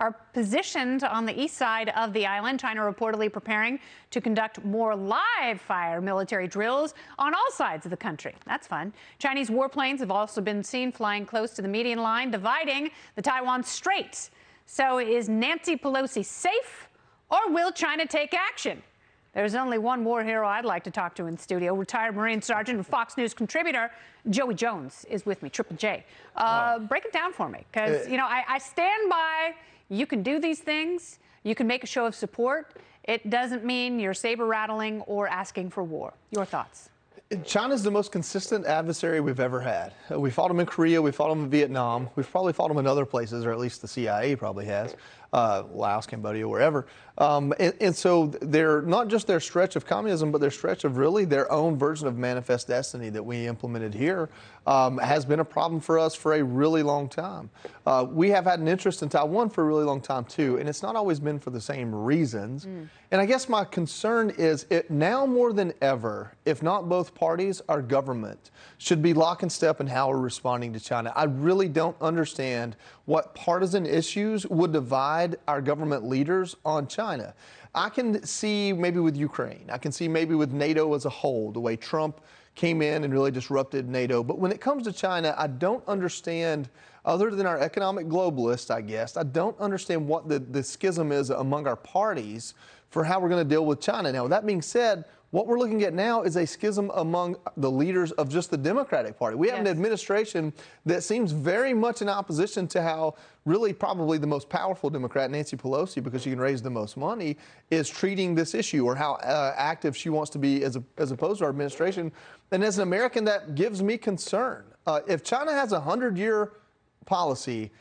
are positioned on the east side of the island. China reportedly preparing to conduct more live-fire military drills on all sides of the country. That's fun. Chinese warplanes have also been seen flying close to the median line, dividing the Taiwan Strait. So is Nancy Pelosi safe, or will China take action? There's only one war hero I'd like to talk to in studio. Retired Marine Sergeant and Fox News contributor Joey Jones is with me, Triple J. Break it down for me, because, you know, I stand by, you can do these things, you can make a show of support. It doesn't mean you're saber-rattling or asking for war. Your thoughts? China's the most consistent adversary we've ever had. We fought them in Korea, we fought them in Vietnam, we've probably fought them in other places, or at least the CIA probably has, Laos, Cambodia, wherever. And so they're not just their stretch of communism, but their stretch of really their own version of manifest destiny that we implemented here has been a problem for us for a really long time. We have had an interest in Taiwan for a really long time too, and it's not always been for the same reasons. And I guess my concern is now more than ever, if not both parties, our government should be lock and step in how we're responding to China. I really don't understand what partisan issues would divide our government leaders on China. I can see maybe with Ukraine, I can see maybe with NATO as a whole, the way Trump came in and really disrupted NATO. But when it comes to China, I don't understand, other than our economic globalists, I guess, I don't understand what the schism is among our parties for how we're going to deal with China. Now, with that being said, what we're looking at now is a schism among the leaders of just the Democratic Party. We have an administration that seems very much in opposition to how really probably the most powerful Democrat, Nancy Pelosi, because she can raise the most money, is treating this issue, or how active she wants to be as opposed to our administration. And as an American, that gives me concern. If China has a 100-year policy,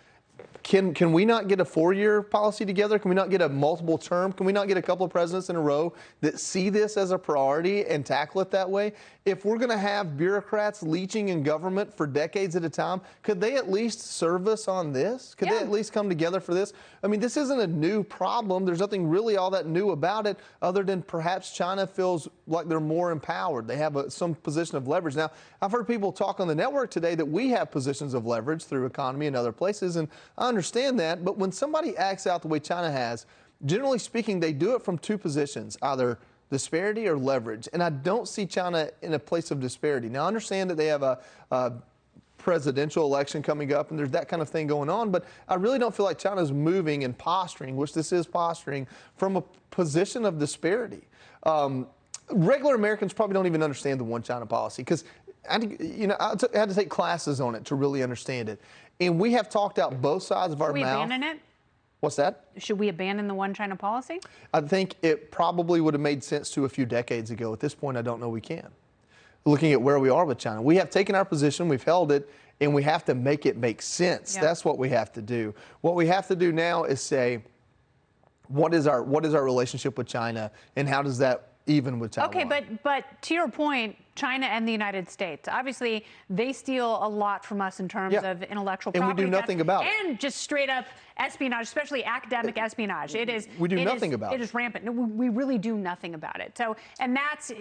can we not get a 4-year policy together? Can we not get a multiple term? Can we not get a couple of presidents in a row that see this as a priority and tackle it that way? If we're going to have bureaucrats leeching in government for decades at a time, could they at least serve us on this? Could they at least come together for this? I mean, this isn't a new problem. There's nothing really all that new about it, other than perhaps China feels like they're more empowered. They have some position of leverage. Now, I've heard people talk on the network today that we have positions of leverage through economy and other places, and I understand that. But when somebody acts out the way China has, generally speaking, they do it from two positions, either disparity or leverage. And I don't see China in a place of disparity. Now, I understand that they have a presidential election coming up and there's that kind of thing going on, but I really don't feel like China's moving and posturing, which this is posturing, from a position of disparity. Regular Americans probably don't even understand the one China policy, because I had to take classes on it to really understand it. And we have talked out both sides of our mouth. Should we abandon it? What's that? Should we abandon the one China policy? I think it probably would have made sense to a few decades ago. At this point, I don't know we can. Looking at where we are with China, we have taken our position, we've held it, and we have to make it make sense. Yep. That's what we have to do. What we have to do now is say, what is our relationship with China, and how does that even with Taiwan? Okay, but to your point, China and the United States, obviously they steal a lot from us in terms of intellectual property. And we do nothing about it. And just straight up espionage, especially academic espionage. We do nothing about it. It is rampant. No, we really do nothing about it. So, and that's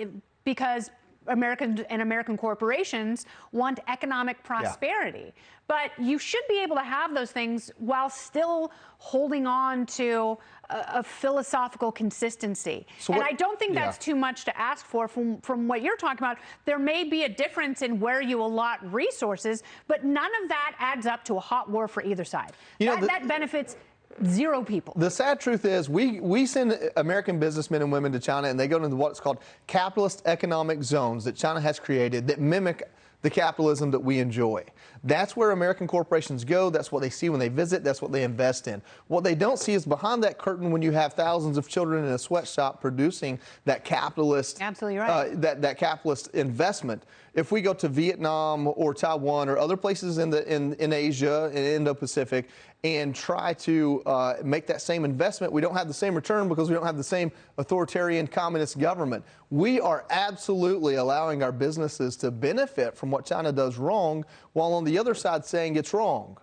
because American corporations want economic prosperity. But you should be able to have those things while still holding on to a philosophical consistency. So and I don't think that's too much to ask for from what you're talking about. There may be a difference in where you allot resources, but none of that adds up to a hot war for either side. That benefits zero people. The sad truth is we send American businessmen and women to China, and they go into what's called capitalist economic zones that China has created that mimic the capitalism that we enjoy. That's where American corporations go. That's what they see when they visit. That's what they invest in. What they don't see is behind that curtain when you have thousands of children in a sweatshop producing that capitalist, absolutely right, that capitalist investment. If we go to Vietnam or Taiwan or other places in Asia and Indo-Pacific and try to make that same investment, we don't have the same return because we don't have the same authoritarian communist government. We are absolutely allowing our businesses to benefit from what China does wrong, while on the other side saying it's wrong.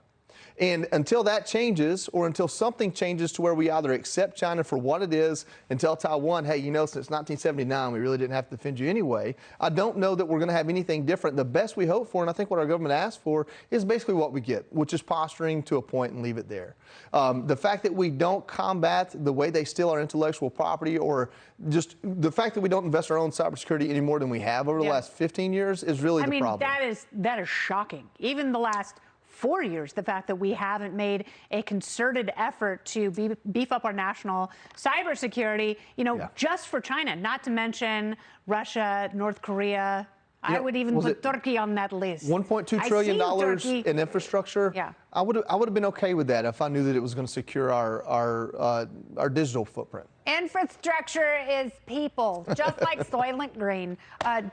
And until that changes, or until something changes to where we either accept China for what it is and tell Taiwan, hey, you know, since 1979, we really didn't have to defend you anyway, I don't know that we're going to have anything different. The best we hope for, and I think what our government asks for, is basically what we get, which is posturing to a point and leave it there. The fact that we don't combat the way they steal our intellectual property, or just the fact that we don't invest our own cybersecurity any more than we have over the last 15 years is really the problem. That is shocking. Even the last 4 years, the fact that we haven't made a concerted effort to beef up our national cybersecurity, you know, just for China, not to mention Russia, North Korea. I would even put Turkey on that list. $1.2 trillion in infrastructure. Yeah. I would have been okay with that if I knew that it was going to secure our digital footprint. Infrastructure is people, just like Soylent Green.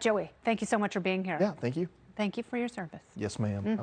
Joey, thank you so much for being here. Yeah, thank you. Thank you for your service. Yes, ma'am.